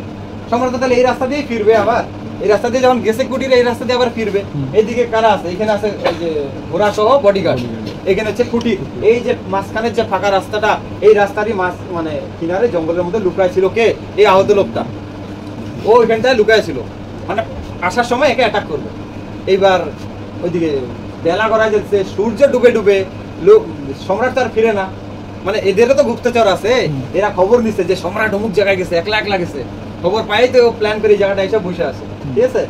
সম্রাট তাহলে এই রাস্তা দিয়ে ফিরবে, আবার এই রাস্তা দিয়ে যখন গেছে কুটিরে এই রাস্তা দিয়ে আবার ফিরবে। এইদিকে কারা আছে? এখানে আছে ওই যে ঘোড়া সহ বডিগার্ড, এখানে হচ্ছে কুটির। এই যে মাঝখানের যে ফাঁকা রাস্তাটা, এই রাস্তারই মাঝ মানে কিনারে জঙ্গলের মধ্যে লুকায় ছিল কে? এই আহত লোকটা। ও ওইখানটায় লুকায় ছিল, মানে আসার সময় একে অ্যাটাক করবে। এইবার ওইদিকে বেলা করা যাচ্ছে, সূর্য ডুবে ডুবে, লোক সম্রাট তার ফিরে না। মানে এদেরও তো গুপ্তচর আছে, এরা খবর নিচ্ছে যে সম্রাট অমুক জায়গায় গেছে, একলা গেছে। খবর পাই তো প্ল্যান করে এই জায়গাটা এসে বসে আছে, ঠিক আছে?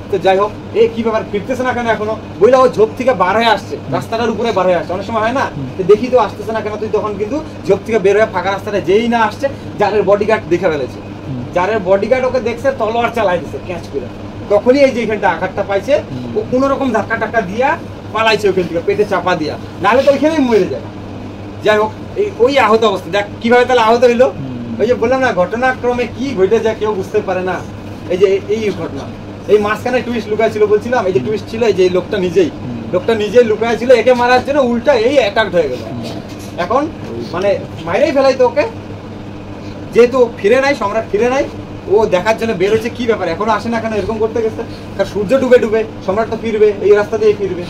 তো যাই হোক, এ কি ব্যাপার ফিরতেছে না কেন এখনো? বইলা ও ঝোপ থেকে বার হয়ে আসছে, রাস্তাটার উপরে বার হয়ে আসছে। অনেক সময় হয় না, দেখি তো আসতেছে না কেন, তুই তখন কিন্তু ঝোপ থেকে বের হয়ে ফাঁকা রাস্তাটা যেই না আসছে, জারের বডিগার্ড দেখে ফেলেছে। জারের বডিগার্ড ওকে দেখছে, তলোয়ার চালাই দিচ্ছে ক্যাচ করে। তখনই এই যে এখানটা আঘাতটা পাইছে, ও কোনো রকম ধাক্কা টাক্কা দিয়া পালাইছে ওখান থেকে, পেটে চাপা দিয়া, নাহলে তো ওইখানেই মরে যায়। যাই হোক, ওই আহত অবস্থা দেখ কিভাবে তাহলে আহত হইলো। ওই যে বললাম না, ঘটনাক্রমে কি ঘটে যায় কেউ বুঝতে পারে না। এই যে এই ঘটনা, এই মাঝখানে টুইস্ট লুকায় ছিল বলছিলাম, এই যে টুইস্ট ছিল এই যে লোকটা নিজেই লুকায় ছিল, একে মারার জন্য উল্টা এই অ্যাটাক হয়ে গেল। এখন মানে মাইরেই ফেলাইতো ওকে, যেহেতু ফিরে নাই, সম্রাট ফিরে নাই, ও দেখার জন্য বের হয়েছে কি ব্যাপার, এখনো আসে না কেন, এরকম করতে গেছে। কারণ সূর্য ডুবে ডুবে সম্রাট তো ফিরবে, এই রাস্তা দিয়ে ফিরবে।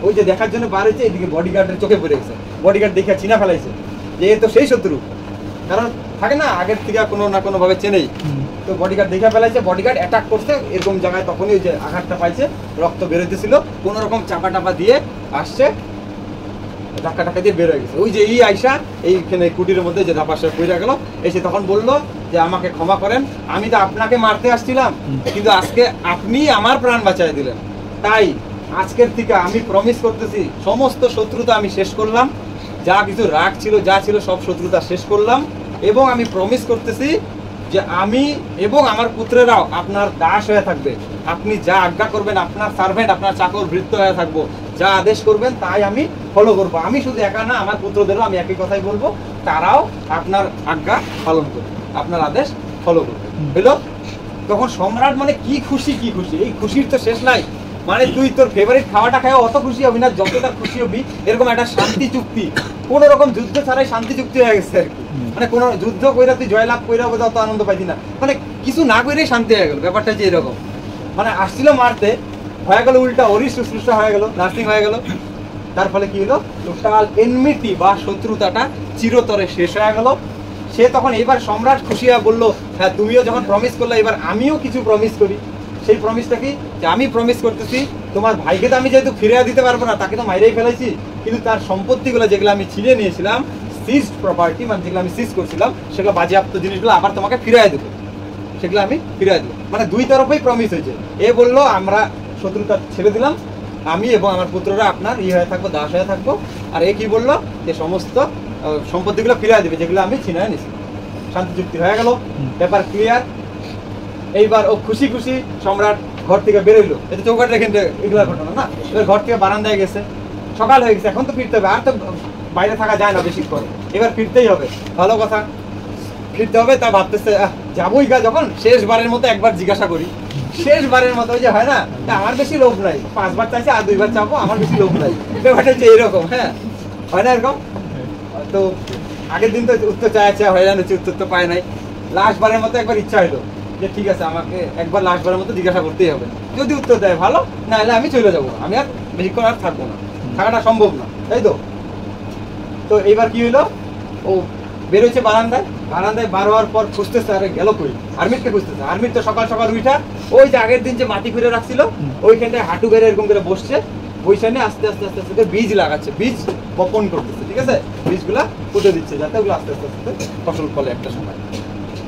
ওই যে দেখার জন্য বার হয়েছে, এদিকে বডিগার্ডের চোখে পড়ে গেছে। বডিগার্ড দেখে চিনা ফেলাইছে যে এ তো সেই শত্রু, কারণ থাকে না আগের থেকে কোনো না কোনো ভাবে চেনেই। তো বডিগার্ড দেখে ফেলাইছে, বডিগার্ড অ্যাটাক করছে এরকম জায়গায়, তখনই ওই যে আঘাতটা পাইছে, রক্ত বেরোতেছিল, কোনো রকম চাপা টাপা দিয়ে আসছে, ধাক্কা টাক্কা দিয়ে বের হয়ে গেছে। ওই যে এই আইসা এইখানে কুটির মধ্যে যে ধাপাসা পড়ে গেল, এসে তখন বলল যে আমাকে ক্ষমা করেন, আমি তো আপনাকে মারতে আসছিলাম, কিন্তু আজকে আপনি আমার প্রাণ বাঁচাই দিলেন। তাই আজকের থেকে আমি প্রমিস করতেছি সমস্ত শত্রুতা আমি শেষ করলাম, যা কিছু রাগ ছিল যা ছিল সব শত্রুতা শেষ করলাম, এবং আমি প্রমিস করতেছি যে আমি এবং আমার পুত্রেরাও আপনার দাস হয়ে থাকবে। আপনি যা আজ্ঞা করবেন, আপনার সার্ভেন্ট, আপনার চাকর ভৃত্য হয়ে থাকবো, যা আদেশ করবেন তাই আমি ফলো করবো। আমি শুধু একা না, আমার পুত্রদেরও আমি একই কথাই বলবো, তারাও আপনার আজ্ঞা পালন করবে, আপনার আদেশ ফলো করবে। বুঝলো? তখন সম্রাট মানে কি খুশি, কি খুশি, এই খুশির তো শেষ নাই। মানে তুই তোর ফেভারিট খাওয়াটা খাওয়া অত খুশি হবি না যতটা খুশি হবি এরকম একটা শান্তি চুক্তি, কোন রকম যুদ্ধ ছাড়াই শান্তি চুক্তি হয়ে গেছে আর কি। মানে কোন যুদ্ধ কইরা তুই জয়লাভ কইরা বোধ অত আনন্দ পাইতি না, মানে কিছু না কইরেই শান্তি হয়ে গেল। ব্যাপারটা যে এরকম, মানে আসছিল মারতে, হয়ে গেল উল্টা ওরই শুশ্রূষা হয়ে গেল, নার্সিং হয়ে গেল। তার ফলে কি হলো, টোটাল এনমিটি বা শত্রুতাটা চিরতরে শেষ হয়ে গেল। সে তখন এবার সম্রাট খুশি হয়ে বললো, হ্যাঁ তুমিও যখন প্রমিস করলে এবার আমিও কিছু প্রমিস করি। সেই প্রমিসটা কি, যে আমি প্রমিস করতেছি তোমার ভাইকে তো আমি যেহেতু ফিরিয়ে দিতে পারবো না, তাকে তো মাইরেই ফেলেছি, কিন্তু তার সম্পত্তিগুলো যেগুলো আমি ছিঁড়ে নিয়েছিলাম, সিজড প্রপার্টি, মানে যেগুলো আমি সিজ করছিলাম, সেগুলো বাজেয়াপ্ত জিনিসগুলো আবার তোমাকে ফিরিয়ে দেবো, সেগুলো আমি ফিরিয়ে দেবো। মানে দুই তরফেই প্রমিস হয়েছে। এ বললো আমরা শত্রুতা ছেড়ে দিলাম, আমি এবং আমার পুত্ররা আপনার হয়ে থাকবো, দাস হয়ে থাকবো। আর এ কি বললো, যে সমস্ত সম্পত্তিগুলো ফিরিয়ে দেবে যেগুলো আমি ছিনিয়ে নিয়েছি। শান্তি চুক্তি হয়ে গেল, ব্যাপার ক্লিয়ার। এইবার ও খুশি খুশি সম্রাট ঘর থেকে বেরোইলো, এটা চৌকাট রেখে এগুলো ঘটনা না। এবার ঘর থেকে বারান্দায় গেছে, সকাল হয়ে গেছে, এখন তো ফিরতে হবে, আর তো বাইরে থাকা যায় না বেশিক্ষণ, এবার ফিরতেই হবে। ভালো কথা, ফিরতে হবে। তা ভাবতেছে যাবোই গা, যখন শেষবারের মতো একবার জিজ্ঞাসা করি, শেষবারের মতো ওই যে হয় না, আমার বেশি লোভ নাই, 5 বার চাইছি আর 2 বার চাবো, আমার বেশি লোভ নাই, ব্যাপারটা হচ্ছে এরকম। হ্যাঁ, হয় না এরকম? তো আগের দিন তো উত্তর চাইছে, হয়রান হচ্ছে, উত্তর তো পায় নাই। লাস্ট বারের মতো একবার ইচ্ছা হইলো যে ঠিক আছে, আমাকে একবার লাস্ট বারের মতো জিজ্ঞাসা করতেই হবে, যদি উত্তর দেয় ভালো, না হলে আমি চলে যাবো, আমি আর বেশিক্ষণ আর থাকবো না, থাকাটা সম্ভব না, তাই তো। তো এইবার কি হইলো, ও বেরোচ্ছে বারান্দায়, বারান্দায় বার হওয়ার পর খুঁজতেছে, আরে গেল কই, আর্মিটকে খুঁজতেছে। আর্মিট তো সকাল সকাল উঠা ওই যে আগের দিন যে মাটি খুঁড়ে রাখছিল ওইখানটায় হাঁটু বেড়ে এরকম করে বসছে, ওইখানে আস্তে আস্তে আস্তে আস্তে বীজ লাগাচ্ছে, বীজ বপন করতেছে, ঠিক আছে, বীজগুলা পুঁতে দিচ্ছে যাতে ওগুলো আস্তে আস্তে আস্তে ফসল ফলে একটা সময়।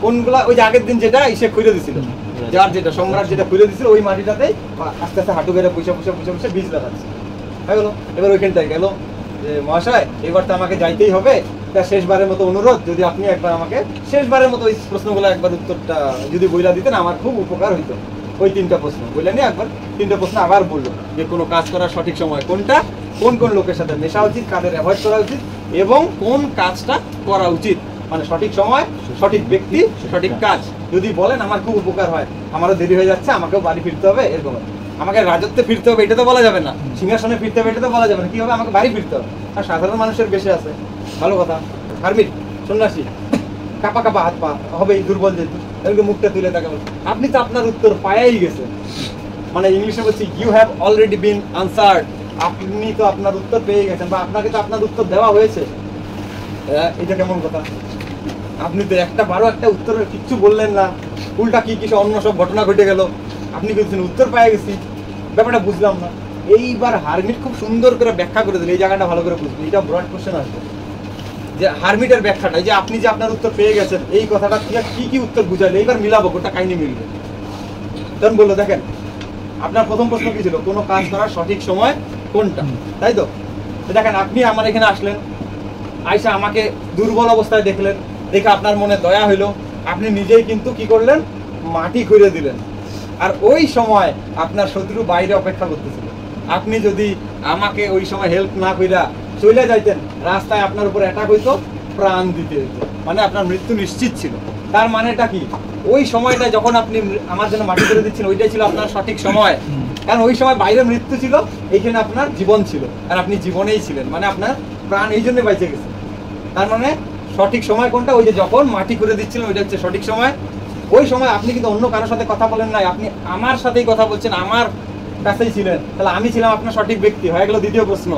কোনগুলা, ওই যে আগের দিন যেটা সে খুঁড়ে দিছিল, যার যেটা সম্রাট যেটা খুঁড়ে দিছিল, ওই মাটিটাতেই আস্তে আস্তে হাঁটু বেড়ে বসে বসে বসে বসে বীজ লাগাচ্ছে। হয়ে গেলো, এবার ওইখানটায় গেল যে মহাশয় এবার তো আমাকে যাইতেই হবে, তা শেষবারের মতো অনুরোধ, যদি আপনি একবার আমাকে শেষবারের মতো ওই প্রশ্নগুলো একবার উত্তরটা যদি বইলা দিতেন আমার খুব উপকার হইতো। ওই 3টা প্রশ্ন বললেন, একবার 3টা প্রশ্ন আবার বললো, যে কোনো কাজ করার সঠিক সময় কোনটা, কোন কোন লোকের সাথে মেশা উচিত, কাদের অ্যাভয়েড করা উচিত, এবং কোন কাজটা করা উচিত, মানে সঠিক সময়, সঠিক ব্যক্তি, সঠিক কাজ যদি বলেন আমার খুব উপকার হয়। আমারও দেরি হয়ে যাচ্ছে, আমাকেও বাড়ি ফিরতে হবে, এরকম আমাকে রাজত্বে ফিরতে হবে এটা তো বলা যাবে না, সিংহাসনে ফিরতে হবে এটা তো বলা যাবে না, কি হবে, আমাকে বাড়ি ফিরতে হবে। আর সাধারণ মানুষের বেশি আছে, ভালো কথা। হারমিট সন্ন্যাসী কাপা কাপা হাত পা হবে, দুর্বল যেহেতু, এরকম মুখটা তুলে তাকে আপনি তো আপনার উত্তর পায়াই গেছেন, মানে ইংলিশে বলছি you have already been answered, আপনি তো আপনার উত্তর পেয়ে গেছেন, বা আপনাকে তো আপনার উত্তর দেওয়া হয়েছে। এটা কেমন কথা, আপনি তো একটা উত্তরের কিচ্ছু বললেন না, উল্টা কি কিছু অন্য সব ঘটনা ঘটে গেল, আপনি বলছেন উত্তর পেয়ে গেছি, ব্যাপারটা বুঝলাম না। এইবার হারমিট খুব সুন্দর করে ব্যাখ্যা করে দিল, এই জায়গাটা ভালো করে বুঝবে, এটা ব্রড কোশ্চেন আসবে, যে হারমিটের ব্যাখ্যাটা, যে আপনি যে আপনার উত্তর পেয়ে গেছেন এই কথাটা কি কি উত্তর বুঝাইলে, এইবার মিলাবো, গোটা কাহিনী মিলবে। তখন বললো দেখেন, আপনার প্রথম প্রশ্ন কি ছিল, কোনো কাজ করার সঠিক সময় কোনটা, তাই তো। দেখেন আপনি আমার এখানে আসলেন, আয়সা আমাকে দুর্বল অবস্থায় দেখলেন, দেখে আপনার মনে দয়া হইলো, আপনি নিজেই কিন্তু কি করলেন, মাটি খুঁড়ে দিলেন। আর ওই সময় আপনার শত্রু বাইরে অপেক্ষা করতেছিল, আপনি যদি আমাকে ওই সময় হেল্প না কইরা চলে যাইতেন, রাস্তায় আপনার উপর অ্যাটাক হইতো, প্রাণ দিতে হইতো, মানে আপনার মৃত্যু নিশ্চিত ছিল। তার মানেটা কি, ওই সময়টা যখন আপনি আমার জন্য মাটি করে দিচ্ছেন ওইটাই ছিল আপনার সঠিক সময়, কারণ ওই সময় বাইরে মৃত্যু ছিল, এইখানে আপনার জীবন ছিল, আর আপনি জীবনেই ছিলেন, মানে আপনার প্রাণ এই জন্য বেঁচে গেছে। তার মানে সঠিক সময় কোনটা? ওই যে যখন মাটি করে দিচ্ছিলাম ওইটা হচ্ছে সঠিক সময়। ওই সময় আপনি কিন্তু অন্য কারোর সাথে কথা বলেন নাই, আপনি আমার সাথেই কথা বলছেন, আমার কাছেই ছিলেন, তাহলে আমি ছিলাম আপনার সঠিক ব্যক্তি। হয়ে গেল দ্বিতীয় প্রশ্ন।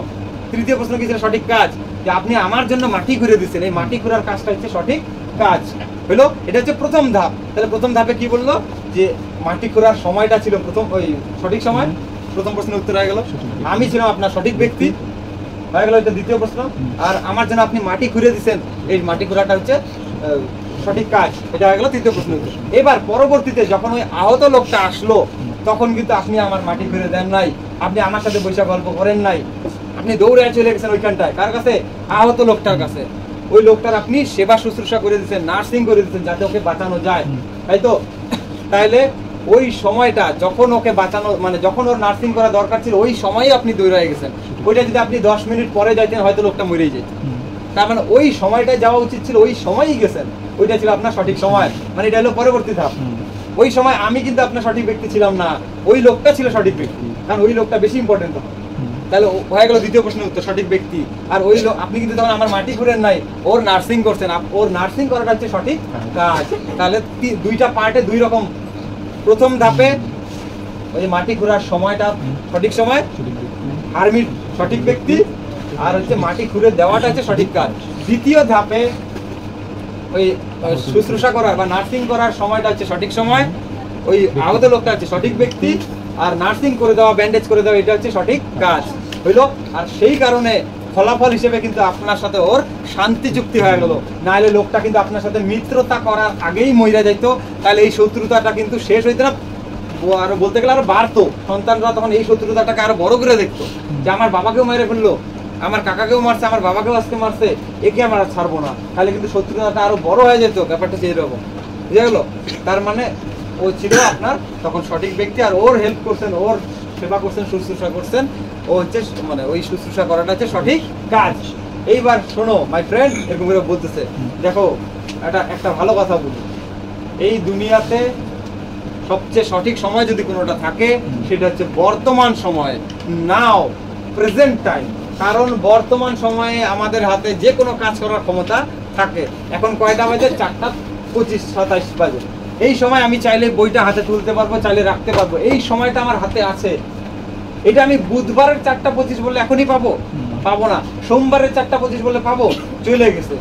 তৃতীয় প্রশ্ন কি ছিল? সঠিক কাজ, যে আপনি আমার জন্য মাটি ঘুরে দিচ্ছেন, এই মাটি ঘুরার কাজটা হচ্ছে সঠিক কাজ হলো। এটা হচ্ছে প্রথম ধাপ। তাহলে প্রথম ধাপে কি বললো? যে মাটি ঘুরার সময়টা ছিল প্রথম ওই সঠিক সময়। প্রথম প্রশ্নের উত্তর হয়ে গেল আমি ছিলাম আপনার সঠিক ব্যক্তি, হয়ে গেল এটা দ্বিতীয় প্রশ্ন। আর আমার জন্য আপনি মাটি ঘুরে দিচ্ছেন, এই মাটি ঘোরাটা হচ্ছে সঠিক কাজ, এটা হয়ে গেল তৃতীয় প্রশ্ন। এবার পরবর্তীতে যখন ওই আহত লোকটা আসলো তখন কিন্তু আপনি আমার মাটি ঘুরে দেন নাই, আপনি আমার সাথে বৈশা গল্প করেন নাই, আপনি দৌড়ে চলে গেছেন ওইখানটায়। কার কাছে? আহত লোকটার কাছে। ওই লোকটার আপনি সেবা শুশ্রূষা করে দিচ্ছেন, নার্সিং করে দিচ্ছেন যাতে ওকে বাঁচানো যায়, তাই তো? তাইলে ওই সময়টা যখন ওকে বাঁচানো মানে যখন ওর নার্সিং করা দরকার ছিল ওই সময়ই আপনি দৌড়ে গেছেন। ওইটা যদি আপনি 10 মিনিট পরে যাইতেন হয়তো লোকটা মরেই যেত। তার মানে ওই সময়টায় যাওয়া উচিত ছিল, ওই সময়ই গেছেন, ওইটা ছিল আপনার সঠিক সময়। মানে এটা হলো পরবর্তী ধাপ। ওই সময় আমি কিন্তু আপনার সঠিক ব্যক্তি ছিলাম না, ওই লোকটা ছিল সঠিক ব্যক্তি, কারণ ওই লোকটা বেশি ইম্পর্টেন্ট তখন। তাহলে হয়ে গেল দ্বিতীয় প্রশ্নের উত্তর সঠিক ব্যক্তি। আর ওই লোক আপনি কিন্তু তখন আমার মাটি ঘুরেন নাই, ওর নার্সিং করছেন, ওর নার্সিং করাটা হচ্ছে সঠিক কাজ। তাহলে দুইটা পার্টে দুই রকম। প্রথম ধাপে ওই মাটি ঘোরার সময়টা সঠিক সময়, আর্মির সঠিক ব্যক্তি, আর হচ্ছে মাটি ঘুরে দেওয়াটা হচ্ছে সঠিক কাজ। দ্বিতীয় ধাপে ওই শুশ্রূষা করার বা নার্সিং করার সময়টা হচ্ছে সঠিক সময়, ওই আহত লোকটা হচ্ছে সঠিক ব্যক্তি, আর নার্সিং করে দেওয়া, ব্যান্ডেজ করে দেওয়া এটা হচ্ছে সঠিক কাজ হইলো। আর সেই কারণে ফলাফল হিসেবে কিন্তু আপনার সাথে ওর শান্তি চুক্তি হয়ে গেল। নাহলে লোকটা কিন্তু আপনার সাথে মিত্রতা করার আগেই মইরা যাইতো, তাহলে এই শত্রুতাটা কিন্তু শেষ হইতো না, আরো বলতে গেলে আরো বাড়তো। সন্তানরা তখন এই শত্রুতাটাকে আরো বড় করে দেখতো, যে আমার বাবাকেও মেরে ফেললো, আমার কাকাকেও মারছে, আমার বাবাকেও আজকে মারছে, একে আমার আর ছাড়বো না, তাহলে কিন্তু শত্রুতাটা আরো বড় হয়ে যেত। ব্যাপারটা সেই রকম, বুঝে গেল? তার মানে ও ছিল আপনার তখন সঠিক ব্যক্তি, আর ওর হেল্প করছেন, ওর সেবা করছেন, শুশ্রূষা করছেন, ও হচ্ছে মানে ওই শুশ্রূষা করাটা হচ্ছে সঠিক কাজ। এইবার শোনো মাই ফ্রেন্ড, এরকম করে বলতেছে, দেখো একটা ভালো কথা বলি, এই দুনিয়াতে সবচেয়ে সঠিক সময় যদি কোনোটা থাকে সেটা হচ্ছে বর্তমান সময়, নাও, প্রেজেন্ট টাইম। কারণ বর্তমান সময়ে আমাদের হাতে যে কোনো কাজ করার ক্ষমতা থাকে। এখন কয়টা বাজে? 4:25-27 বাজে। এই সময় আমি চাইলে বইটা হাতে তুলতে পারবো, চাইলে রাখতে পারবো, এই সময়টা আমার হাতে আছে। এটা আমি বুধবারের 4:25 বলে এখনই পাবো? পাবো না। সোমবারের 4:25 বলে পাবো? চলে গেছে।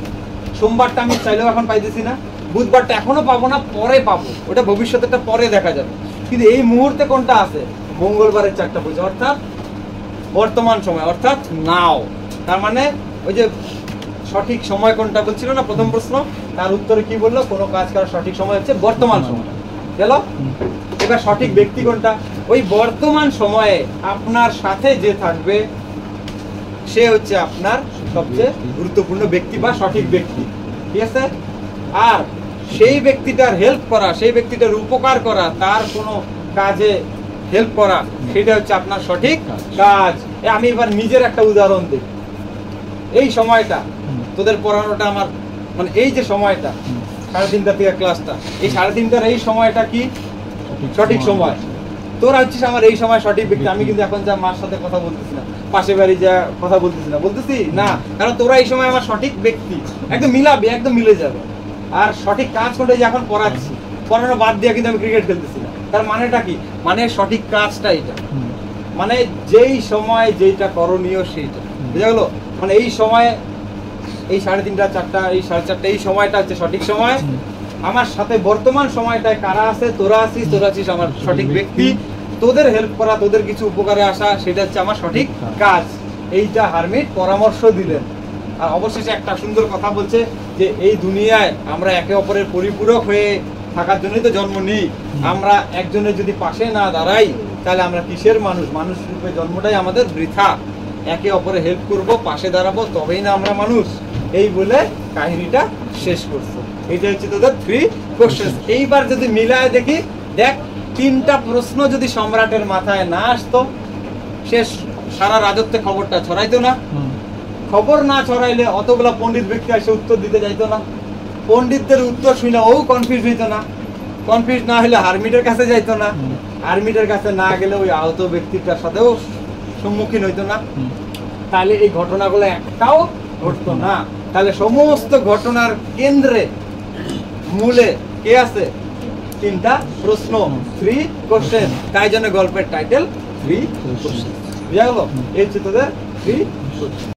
সোমবারটা আমি চাইলেও এখন পাইতেছি না, বুধবারটা এখনো পাবো না, পরে পাবো, ওটা ভবিষ্যতেটা পরে দেখা যাবে। কিন্তু এই মুহূর্তে কোনটা আছে? মঙ্গলবারের 4:25, অর্থাৎ বর্তমান সময়, অর্থাৎ নাও। তার মানে ওই যে সঠিক সময় কোনটা বলছিল না প্রথম প্রশ্ন, তার উত্তরে কি বললো? কোনো কাজ করার সঠিক সময় হচ্ছে বর্তমান সময়। গেল? এবার সঠিক ব্যক্তি কোনটা? ওই বর্তমান সময়ে আপনার সাথে যে থাকবে সে হচ্ছে আপনার সবচেয়ে গুরুত্বপূর্ণ ব্যক্তি বা সঠিক ব্যক্তি, ঠিক আছে? আর সেই ব্যক্তিটার হেল্প করা, সেই ব্যক্তিটার উপকার করা, তার কোনো কাজে হেল্প করা, সেটা হচ্ছে আপনার সঠিক কাজ। আমি এবার নিজের একটা উদাহরণ দিই। এই সময়টা তোদের পড়ানোটা আমার মানে এই যে সময়টা 3:30 থেকে ক্লাসটা, এই 3:30টার এই সময়টা কি সঠিক সময়? তোরা হচ্ছিস আমার এই সময় সঠিক ব্যক্তি। আমি কিন্তু এখন যা মার সাথে কথা বলতেছি না, পাশে বাড়ি যা কথা বলতেছি না, বলতেছি না, কারণ তোরা এই সময় আমার সঠিক ব্যক্তি, একদম মিলাবে, একদম মিলে যাবে। আর সঠিক কাজ করতে যে এখন পড়াচ্ছি, পড়ানো বাদ দিয়ে কিন্তু আমি ক্রিকেট খেলতেছি না। তার মানেটা কি? মানে সঠিক কাজটা এটা, মানে যেই সময় যেটা করণীয় সেইটা, বুঝা গেল? মানে এই সময় এই 3:30, 4টা, এই 4:30 এই সময়টা হচ্ছে সঠিক সময়। আমার সাথে বর্তমান সময়টায় কারা আছে? তোরা আছিস, তোরা আছিস আমার সঠিক ব্যক্তি। তোদের হেল্প করা, তোদের কিছু উপকারে আসা, সেটা হচ্ছে আমার সঠিক কাজ। এইটা হারমিট পরামর্শ দিলেন। আর অবশেষে একটা সুন্দর কথা বলছে যে এই দুনিয়ায় আমরা একে অপরের পরিপূরক হয়ে থাকার জন্যই তো জন্ম নিই। আমরা একজনের যদি পাশে না দাঁড়াই তাহলে আমরা কিসের মানুষ? মানুষ রূপে জন্মটাই আমাদের বৃথা। একে অপরে হেল্প করব, পাশে দাঁড়াবো, তবেই না আমরা মানুষ। এই বলে কাহিনীটা শেষ করছে। এটা হচ্ছে তোদের 3 কোশ্চেন। এইবার যদি মিলায় দেখি, দেখ 3টা প্রশ্ন যদি সম্রাটের মাথায় না আসতো, সে সারা রাজত্বে খবরটা ছড়াইতো না। খবর না ছড়াইলে অতগুলা পণ্ডিত ব্যক্তি এসে উত্তর দিতে যাইতো না। পণ্ডিতদের উত্তর শুনে ও কনফিউজ হইতো না। কনফিউজ না হলে হারমিটের কাছে যাইতো না। হারমিটের কাছে না গেলে ওই আহত ব্যক্তিটার সাথেও সম্মুখীন হইতো না। তাহলে এই ঘটনাগুলো একটাও ঘটতো না। তাহলে সমস্ত ঘটনার কেন্দ্রে মূলে কে আছে? তিনটা প্রশ্ন, 3 কোশ্চেন। তাই জন্য গল্পের টাইটেল 3 কোশ্চেন। বুঝা গেল? এই হচ্ছে তোদের 3